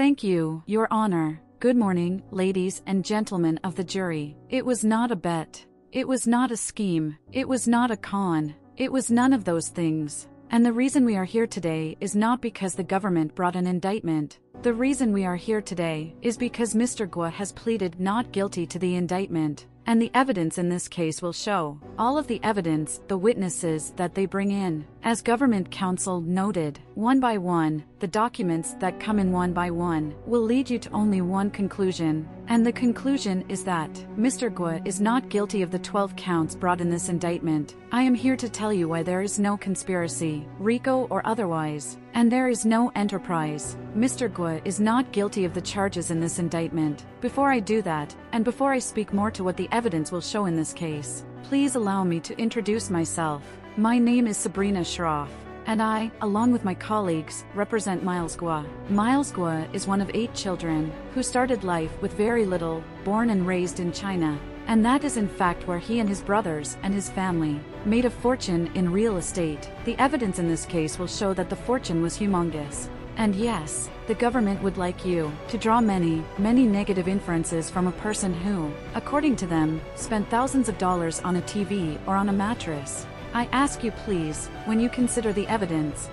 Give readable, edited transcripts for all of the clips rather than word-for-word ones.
Thank you, Your Honor. Good morning, ladies and gentlemen of the jury. It was not a bet. It was not a scheme. It was not a con. It was none of those things. And the reason we are here today is not because the government brought an indictment. The reason we are here today is because Mr. Guo has pleaded not guilty to the indictment. And the evidence in this case will show all of the evidence, the witnesses that they bring in. As government counsel noted, one by one, the documents that come in one by one will lead you to only one conclusion. And the conclusion is that Mr. Guo is not guilty of the 12 counts brought in this indictment. I am here to tell you why there is no conspiracy, RICO or otherwise, and there is no enterprise. Mr. Guo is not guilty of the charges in this indictment. Before I do that, and before I speak more to what the evidence will show in this case, please allow me to introduce myself. My name is Sabrina Shroff, and I, along with my colleagues, represent Miles Guo. Miles Guo is one of 8 children who started life with very little, born and raised in China. And that is in fact where he and his brothers and his family made a fortune in real estate. The evidence in this case will show that the fortune was humongous. And yes, the government would like you to draw many negative inferences from a person who, according to them, spent thousands of dollars on a TV or on a mattress. I ask you please, when you consider the evidence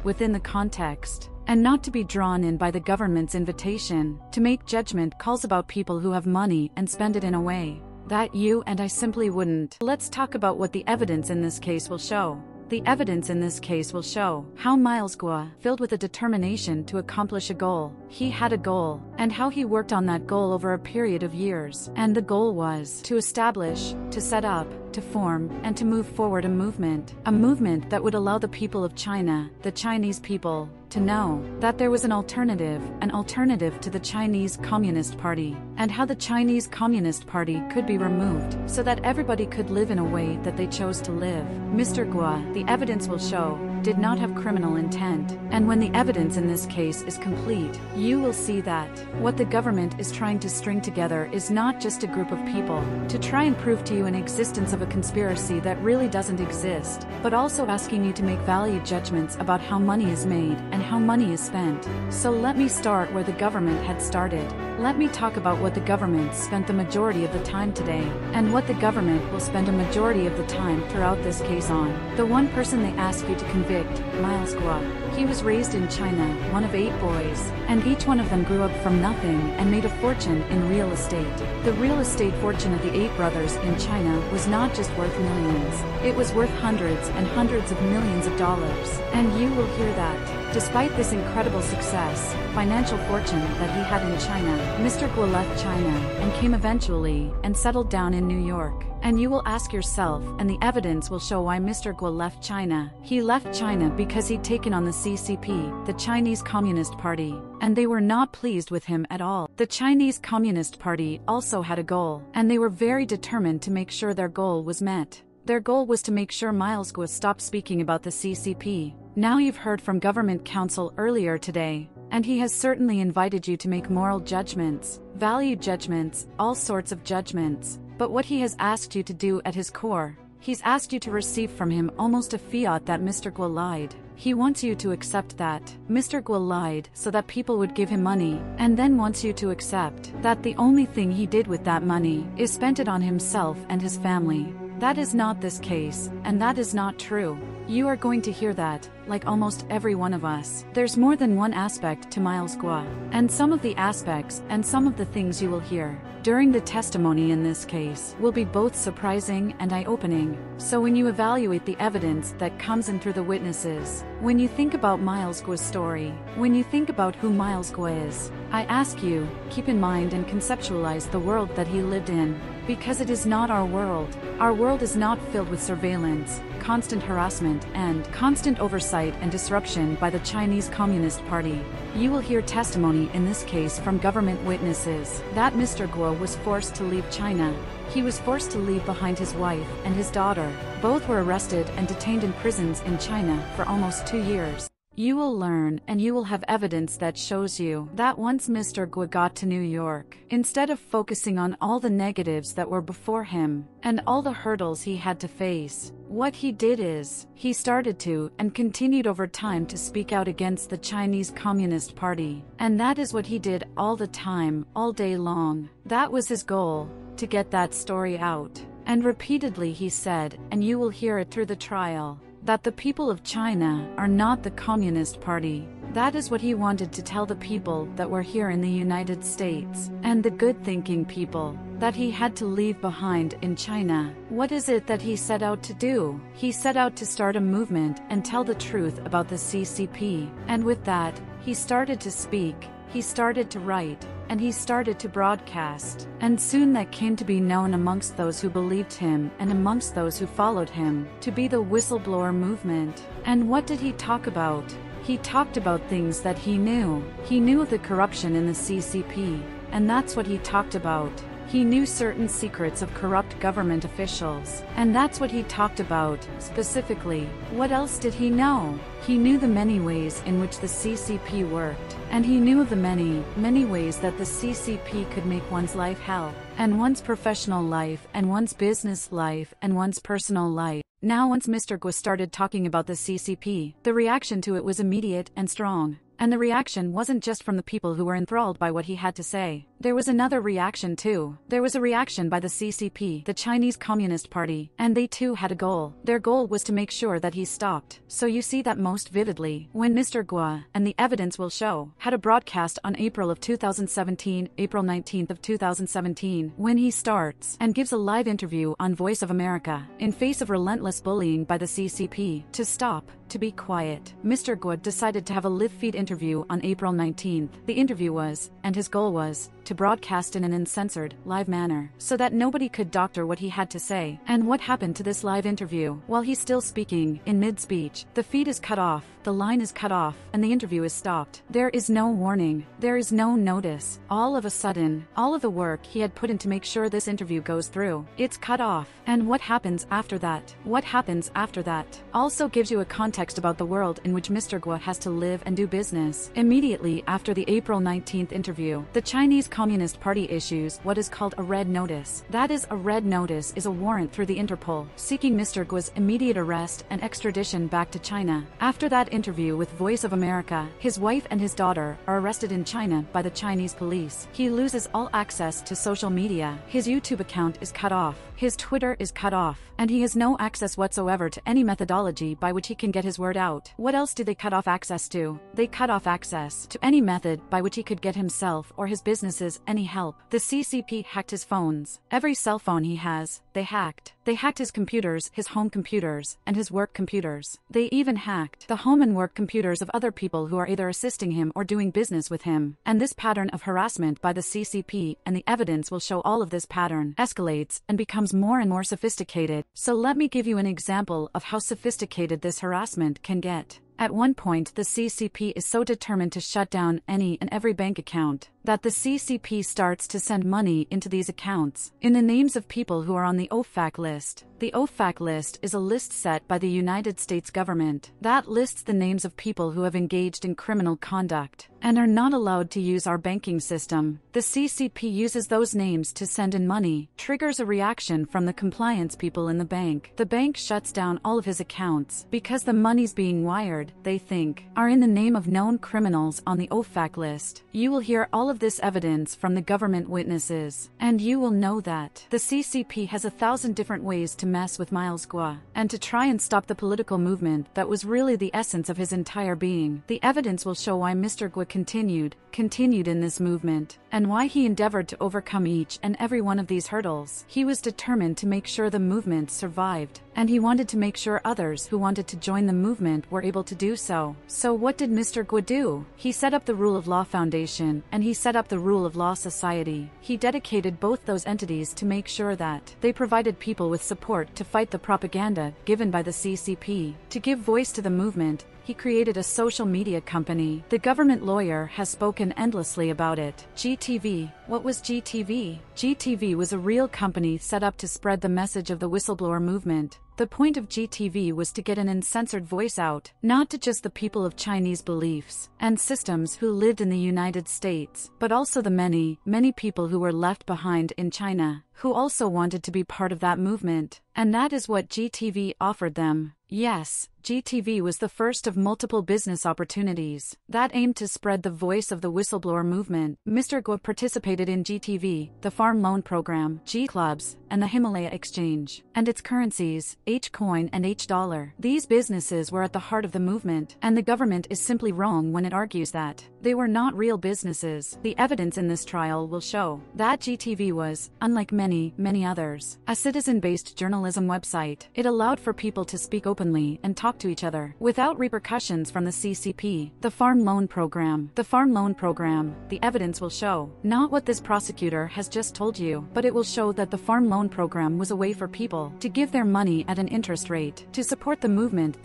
within the context, and not to be drawn in by the government's invitation to make judgment calls about people who have money and spend it in a way that you and I simply wouldn't. Let's talk about what the evidence in this case will show. The evidence in this case will show how Miles Guo, filled with a determination to accomplish a goal, he had a goal, and how he worked on that goal over a period of years. And the goal was to establish, to set up, to form, and to move forward a movement that would allow the people of China, the Chinese people, to know that there was an alternative to the Chinese Communist Party, and how the Chinese Communist Party could be removed so that everybody could live in a way that they chose to live. Mr. Guo, the evidence will show, did not have criminal intent, and when the evidence in this case is complete, you will see that what the government is trying to string together is not just a group of people to try and prove to you an existence of a conspiracy that really doesn't exist, but also asking you to make value judgments about how money is made and how money is spent. So let me start where the government had started. Let me talk about what the government spent the majority of the time today, and what the government will spend a majority of the time throughout this case on. The one person they ask you to convict, Miles Guo. He was raised in China, one of 8 boys, and each one of them grew up from nothing and made a fortune in real estate. The real estate fortune of the 8 brothers in China was not just worth millions, it was worth hundreds and hundreds of millions of dollars. And you will hear that, despite this incredible success, financial fortune that he had in China, Mr. Guo left China and came eventually and settled down in New York. And you will ask yourself, and the evidence will show why Mr. Guo left China. He left China because he'd taken on the CCP, the Chinese Communist Party, and they were not pleased with him at all. The Chinese Communist Party also had a goal, and they were very determined to make sure their goal was met. Their goal was to make sure Miles Guo stopped speaking about the CCP. Now you've heard from government counsel earlier today, and he has certainly invited you to make moral judgments, value judgments, all sorts of judgments. But what he has asked you to do at his core, he's asked you to receive from him almost a fiat that Mr. Guo lied. He wants you to accept that Mr. Guo lied so that people would give him money, and then wants you to accept that the only thing he did with that money is spent it on himself and his family. That is not this case, and that is not true. You are going to hear that, like almost every one of us. There's more than one aspect to Miles Guo, and some of the aspects and some of the things you will hear during the testimony in this case will be both surprising and eye-opening. So when you evaluate the evidence that comes in through the witnesses, when you think about Miles Guo's story, when you think about who Miles Guo is, I ask you, keep in mind and conceptualize the world that he lived in, because it is not our world. Our world is not filled with surveillance, constant harassment, and constant oversight and disruption by the Chinese Communist Party. You will hear testimony in this case from government witnesses that Mr. Guo was forced to leave China. He was forced to leave behind his wife and his daughter. Both were arrested and detained in prisons in China for almost 2 years. You will learn and you will have evidence that shows you that once Mr. Gua got to New York, instead of focusing on all the negatives that were before him and all the hurdles he had to face, what he did is, he started to and continued over time to speak out against the Chinese Communist Party. And that is what he did all the time, all day long. That was his goal, to get that story out. And repeatedly he said, and you will hear it through the trial, that the people of China are not the Communist Party. That is what he wanted to tell the people that were here in the United States, and the good-thinking people, that he had to leave behind in China. What is it that he set out to do? He set out to start a movement and tell the truth about the CCP. And with that, he started to speak, he started to write, and he started to broadcast. And soon that came to be known amongst those who believed him and amongst those who followed him to be the whistleblower movement. And what did he talk about? He talked about things that he knew. He knew of the corruption in the CCP, and that's what he talked about. He knew certain secrets of corrupt government officials, and that's what he talked about, specifically. What else did he know? He knew the many ways in which the CCP worked, and he knew of the many ways that the CCP could make one's life hell, and one's professional life, and one's business life, and one's personal life. Now once Mr. Gua started talking about the CCP, the reaction to it was immediate and strong. And the reaction wasn't just from the people who were enthralled by what he had to say. There was another reaction too. There was a reaction by the CCP, the Chinese Communist Party, and they too had a goal. Their goal was to make sure that he stopped. So you see that most vividly when Mr. Gua, and the evidence will show, had a broadcast on April of 2017, April 19th of 2017, when he starts and gives a live interview on Voice of America, in face of relentless bullying by the CCP, to stop, to be quiet. Mr. Gua decided to have a live feed interview on April 19th. The interview was, and his goal was, to broadcast in an uncensored, live manner, so that nobody could doctor what he had to say. And what happened to this live interview? While he's still speaking, in mid-speech, the feed is cut off, the line is cut off, and the interview is stopped. There is no warning. There is no notice. All of a sudden, all of the work he had put in to make sure this interview goes through, it's cut off. And what happens after that? What happens after that? Also gives you a context about the world in which Mr. Gua has to live and do business. Immediately after the April 19th interview, the Chinese Communist Party issues what is called a red notice. That is, a red notice is a warrant through the Interpol, seeking Mr. Gua's immediate arrest and extradition back to China. After that interview with Voice of America, his wife and his daughter are arrested in China by the Chinese police. He loses all access to social media. His YouTube account is cut off. His Twitter is cut off. And he has no access whatsoever to any methodology by which he can get his word out. What else did they cut off access to? They cut off access to any method by which he could get himself or his businesses any help. The CCP hacked his phones. Every cell phone he has, they hacked. They hacked his computers, his home computers, and his work computers. They even hacked the home and work computers of other people who are either assisting him or doing business with him. And this pattern of harassment by the CCP, and the evidence will show all of this pattern, escalates and becomes more and more sophisticated. So let me give you an example of how sophisticated this harassment can get. At one point, the CCP is so determined to shut down any and every bank account that the CCP starts to send money into these accounts in the names of people who are on the OFAC list. The OFAC list is a list set by the United States government that lists the names of people who have engaged in criminal conduct and are not allowed to use our banking system. The CCP uses those names to send in money, triggers a reaction from the compliance people in the bank. The bank shuts down all of his accounts because the monies being wired, they think, are in the name of known criminals on the OFAC list. You will hear all of this evidence from the government witnesses, and you will know that the CCP has 1,000 different ways to mess with Miles Gua and to try and stop the political movement that was really the essence of his entire being. The evidence will show why Mr. Gua continued in this movement, and why he endeavored to overcome each and every one of these hurdles. He was determined to make sure the movement survived, and he wanted to make sure others who wanted to join the movement were able to do so. So what did Mr. Gua do? He set up the Rule of Law Foundation, and he set up the Rule of Law Society. He dedicated both those entities to make sure that they provided people with support to fight the propaganda given by the CCP, to give voice to the movement, He created a social media company. The government lawyer has spoken endlessly about it. GTV. What was GTV? GTV was a real company set up to spread the message of the whistleblower movement. The point of GTV was to get an uncensored voice out, not to just the people of Chinese beliefs and systems who lived in the United States, but also the many, many people who were left behind in China, who also wanted to be part of that movement. And that is what GTV offered them. Yes, GTV was the first of multiple business opportunities that aimed to spread the voice of the whistleblower movement. Mr. Guo participated in GTV, the Farm Loan Program, G-Clubs, and the Himalaya Exchange, and its currencies, H-Coin and H-Dollar. These businesses were at the heart of the movement, and the government is simply wrong when it argues that they were not real businesses. The evidence in this trial will show that GTV was, unlike many, many others, a citizen-based journalism website. It allowed for people to speak openly and talk to each other without repercussions from the CCP. The Farm Loan Program. The Farm Loan Program. The evidence will show not what this prosecutor has just told you, but it will show that the Farm Loan Program was a way for people to give their money at an interest rate to support the movement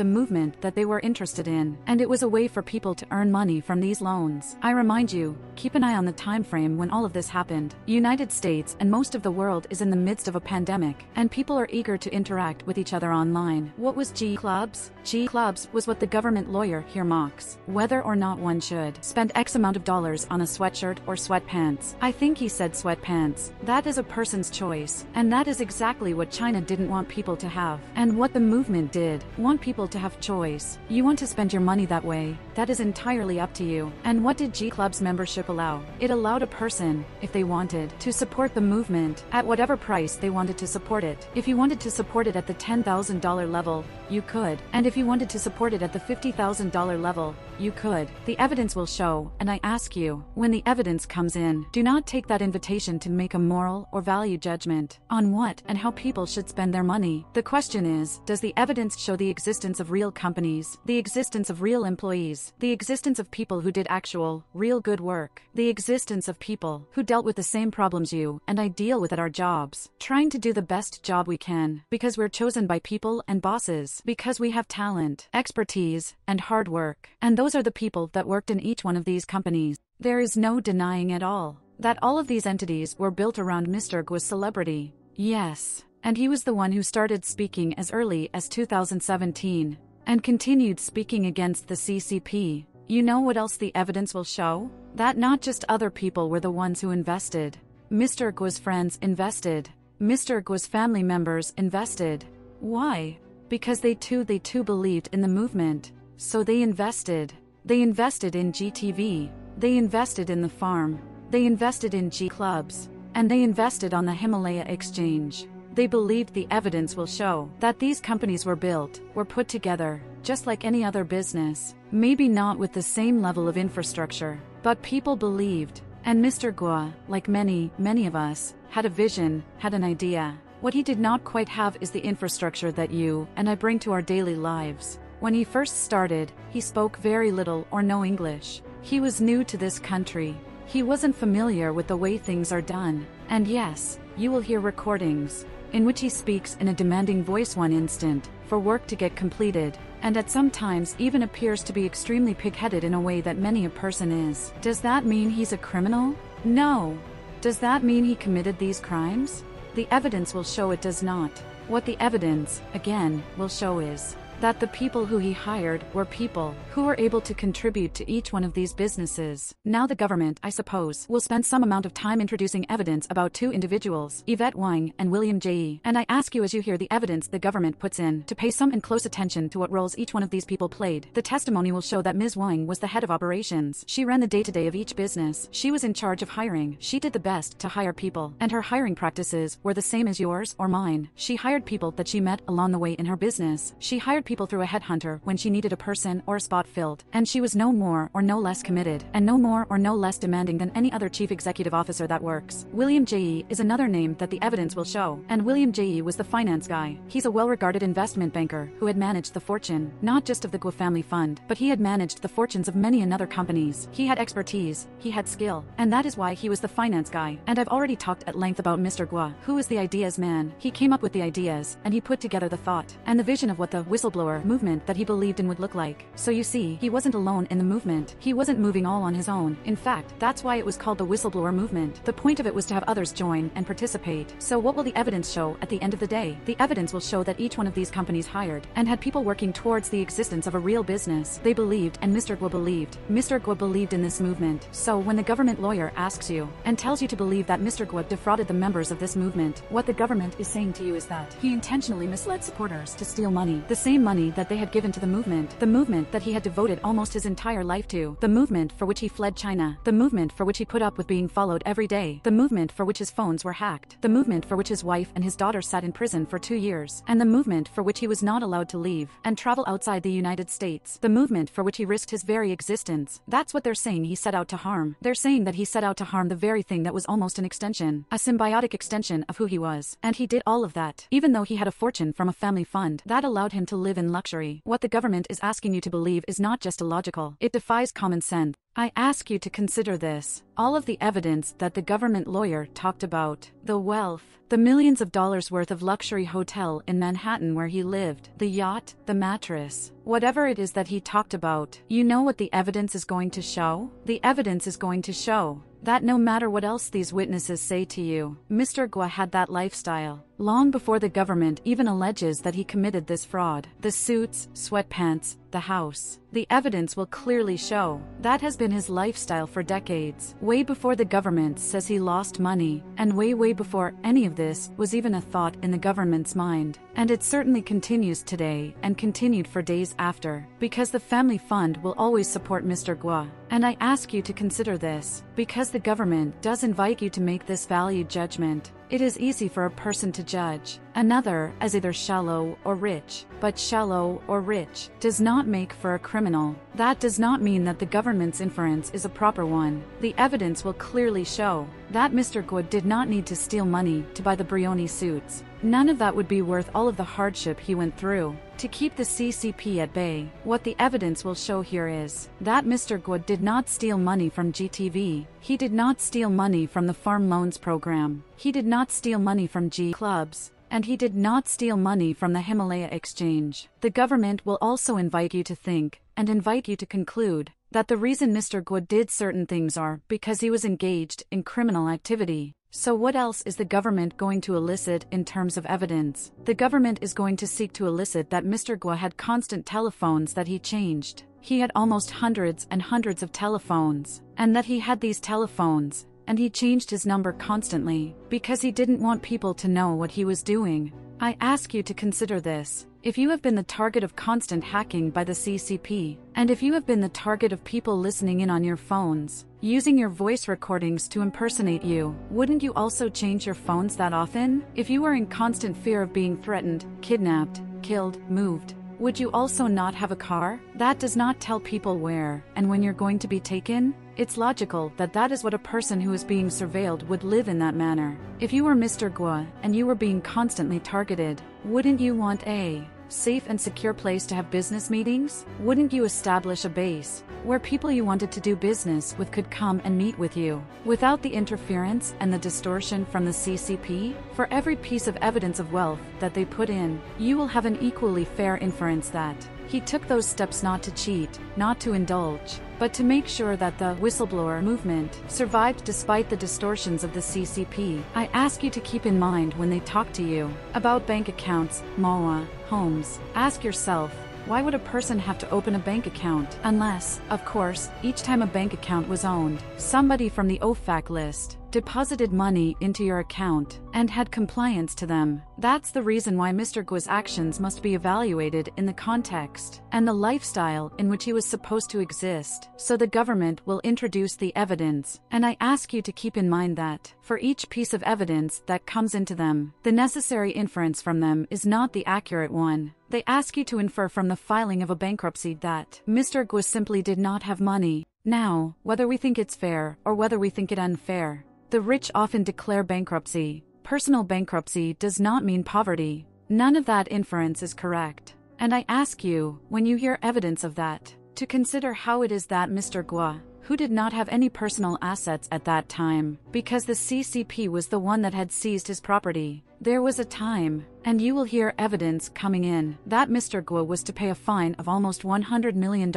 that they were interested in, and it was a way for people to earn money from these loans. I remind you, keep an eye on the time frame when all of this happened. United States and most of the world is in the midst of a pandemic, and people are eager to interact with each other online. What was G-Clubs? G-Clubs was what the government lawyer here mocks. Whether or not one should spend X amount of dollars on a sweatshirt or sweatpants. I think he said sweatpants. That is a person's choice, and that is exactly what China didn't want people to have, and what the movement did want people to have choice. You want to spend your money that way, that is entirely up to you. And what did G-Club's membership allow? It allowed a person, if they wanted, to support the movement at whatever price they wanted to support it. If you wanted to support it at the $10,000 level, you could. And if you wanted to support it at the $50,000 level, you could. The evidence will show, and I ask you, when the evidence comes in, do not take that invitation to make a moral or value judgment on what and how people should spend their money. The question is, does the evidence show the existence of real companies, the existence of real employees, the existence of people who did actual, real good work, the existence of people who dealt with the same problems you and I deal with at our jobs, trying to do the best job we can, because we're chosen by people and bosses, because we have talent, expertise, and hard work, and those are the people that worked in each one of these companies. There is no denying at all that all of these entities were built around Mr. Guo's celebrity. Yes, and he was the one who started speaking as early as 2017, and continued speaking against the CCP. You know what else the evidence will show? That not just other people were the ones who invested. Mr. Guo's friends invested. Mr. Guo's family members invested. Why? Because they too believed in the movement. So they invested. They invested in GTV. They invested in the farm. They invested in G-Clubs. And they invested on the Himalaya Exchange. They believed the evidence will show that these companies were built, were put together, just like any other business. Maybe not with the same level of infrastructure, but people believed. And Mr. Guo, like many, many of us, had a vision, had an idea. What he did not quite have is the infrastructure that you and I bring to our daily lives. When he first started, he spoke very little or no English. He was new to this country. He wasn't familiar with the way things are done. And yes, you will hear recordings in which he speaks in a demanding voice one instant for work to get completed, and at some times even appears to be extremely pig-headed in a way that many a person is. Does that mean he's a criminal? No. Does that mean he committed these crimes? The evidence will show it does not. What the evidence, again, will show is that the people who he hired were people who were able to contribute to each one of these businesses. Now the government, I suppose, will spend some amount of time introducing evidence about two individuals, Yvette Wang and William J. And I ask you, as you hear the evidence the government puts in, to pay some and close attention to what roles each one of these people played. The testimony will show that Ms. Wang was the head of operations. She ran the day-to-day of each business. She was in charge of hiring. She did the best to hire people, and her hiring practices were the same as yours or mine. She hired people that she met along the way in her business. She hired people through a headhunter when she needed a person or a spot filled, and she was no more or no less committed, and no more or no less demanding than any other chief executive officer that works. William J. is another name that the evidence will show, and William J. was the finance guy. He's a well-regarded investment banker who had managed the fortune, not just of the Guo family fund, but he had managed the fortunes of many another companies. He had expertise, he had skill, and that is why he was the finance guy. And I've already talked at length about Mr. Guo, who is the ideas man. He came up with the ideas, and he put together the thought and the vision of what the whistleblower whistleblower movement that he believed in would look like. So you see, he wasn't alone in the movement. He wasn't moving all on his own. In fact, that's why it was called the whistleblower movement. The point of it was to have others join and participate. So what will the evidence show at the end of the day? The evidence will show that each one of these companies hired and had people working towards the existence of a real business. They believed, and Mr. Guo believed. Mr. Guo believed in this movement. So when the government lawyer asks you and tells you to believe that Mr. Guo defrauded the members of this movement, what the government is saying to you is that he intentionally misled supporters to steal money, the same money that they had given to the movement that he had devoted almost his entire life to, the movement for which he fled China, the movement for which he put up with being followed every day, the movement for which his phones were hacked, the movement for which his wife and his daughter sat in prison for 2 years, and the movement for which he was not allowed to leave and travel outside the United States, the movement for which he risked his very existence. That's what they're saying he set out to harm. They're saying that he set out to harm the very thing that was almost an extension, a symbiotic extension of who he was. And he did all of that, even though he had a fortune from a family fund that allowed him to live in luxury. What the government is asking you to believe is not just illogical, it defies common sense. I ask you to consider this. All of the evidence that the government lawyer talked about, the wealth, the millions of dollars worth of luxury hotel in Manhattan where he lived, the yacht, the mattress, whatever it is that he talked about, you know what the evidence is going to show? The evidence is going to show that no matter what else these witnesses say to you, Mr. Guo had that lifestyle long before the government even alleges that he committed this fraud. The suits, sweatpants, the house. The evidence will clearly show that has been his lifestyle for decades, way before the government says he lost money, and way before any of this was even a thought in the government's mind. And it certainly continues today and continued for days after, because the family fund will always support Mr. Guo. And I ask you to consider this, because the government does invite you to make this value judgment. It is easy for a person to judge another as either shallow or rich, but shallow or rich does not make for a criminal. That does not mean that the government's inference is a proper one. The evidence will clearly show that Mr. Guo did not need to steal money to buy the Brioni suits. None of that would be worth all of the hardship he went through to keep the CCP at bay. What the evidence will show here is that Mr. Guo did not steal money from GTV. He did not steal money from the farm loans program. He did not steal money from G clubs. And he did not steal money from the Himalaya exchange. The government will also invite you to think and invite you to conclude that the reason Mr. Guo did certain things are because he was engaged in criminal activity. So what else is the government going to elicit in terms of evidence? The government is going to seek to elicit that Mr. Guo had constant telephones that he changed. He had almost hundreds and hundreds of telephones, and that he had these telephones, and he changed his number constantly, because he didn't want people to know what he was doing. I ask you to consider this. If you have been the target of constant hacking by the CCP, and if you have been the target of people listening in on your phones, using your voice recordings to impersonate you, wouldn't you also change your phones that often? If you were in constant fear of being threatened, kidnapped, killed, moved, would you also not have a car? That does not tell people where and when you're going to be taken. It's logical that that is what a person who is being surveilled would live in that manner. If you were Mr. Guo and you were being constantly targeted, wouldn't you want a safe and secure place to have business meetings? Wouldn't you establish a base where people you wanted to do business with could come and meet with you without the interference and the distortion from the CCP? For every piece of evidence of wealth that they put in, you will have an equally fair inference that he took those steps not to cheat, not to indulge, but to make sure that the whistleblower movement survived despite the distortions of the CCP. I ask you to keep in mind when they talk to you about bank accounts, MOA, homes. Ask yourself, why would a person have to open a bank account? Unless, of course, each time a bank account was owned, somebody from the OFAC list deposited money into your account and had compliance to them. That's the reason why Mr. Guo's actions must be evaluated in the context and the lifestyle in which he was supposed to exist. So the government will introduce the evidence, and I ask you to keep in mind that for each piece of evidence that comes into them, the necessary inference from them is not the accurate one. They ask you to infer from the filing of a bankruptcy that Mr. Guo simply did not have money. Now, whether we think it's fair or whether we think it unfair, the rich often declare bankruptcy. Personal bankruptcy does not mean poverty. None of that inference is correct. And I ask you, when you hear evidence of that, to consider how it is that Mr. Guo, who did not have any personal assets at that time, because the CCP was the one that had seized his property, There was a time, and you will hear evidence coming in, that Mr. Guo was to pay a fine of almost $100 million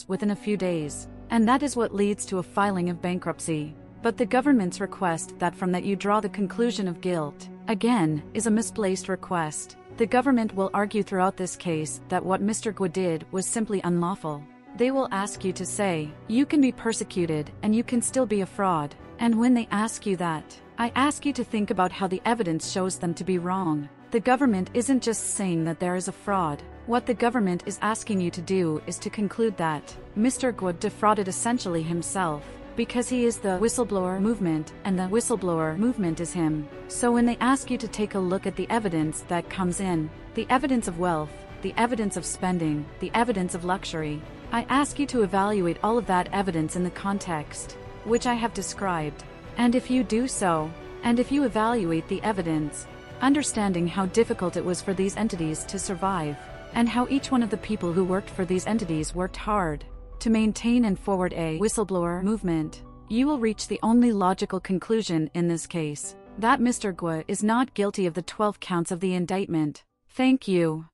within a few days. And that is what leads to a filing of bankruptcy. But the government's request that from that you draw the conclusion of guilt, again, is a misplaced request. The government will argue throughout this case that what Mr. Guo did was simply unlawful. They will ask you to say, you can be persecuted and you can still be a fraud. And when they ask you that, I ask you to think about how the evidence shows them to be wrong. The government isn't just saying that there is a fraud. What the government is asking you to do is to conclude that Mr. Guo defrauded essentially himself, because he is the whistleblower movement and the whistleblower movement is him. So when they ask you to take a look at the evidence that comes in, the evidence of wealth, the evidence of spending, the evidence of luxury, I ask you to evaluate all of that evidence in the context which I have described. And if you do so, and if you evaluate the evidence, understanding how difficult it was for these entities to survive, and how each one of the people who worked for these entities worked hard to maintain and forward a whistleblower movement, you will reach the only logical conclusion in this case, that Mr. Guo is not guilty of the 12 counts of the indictment. Thank you.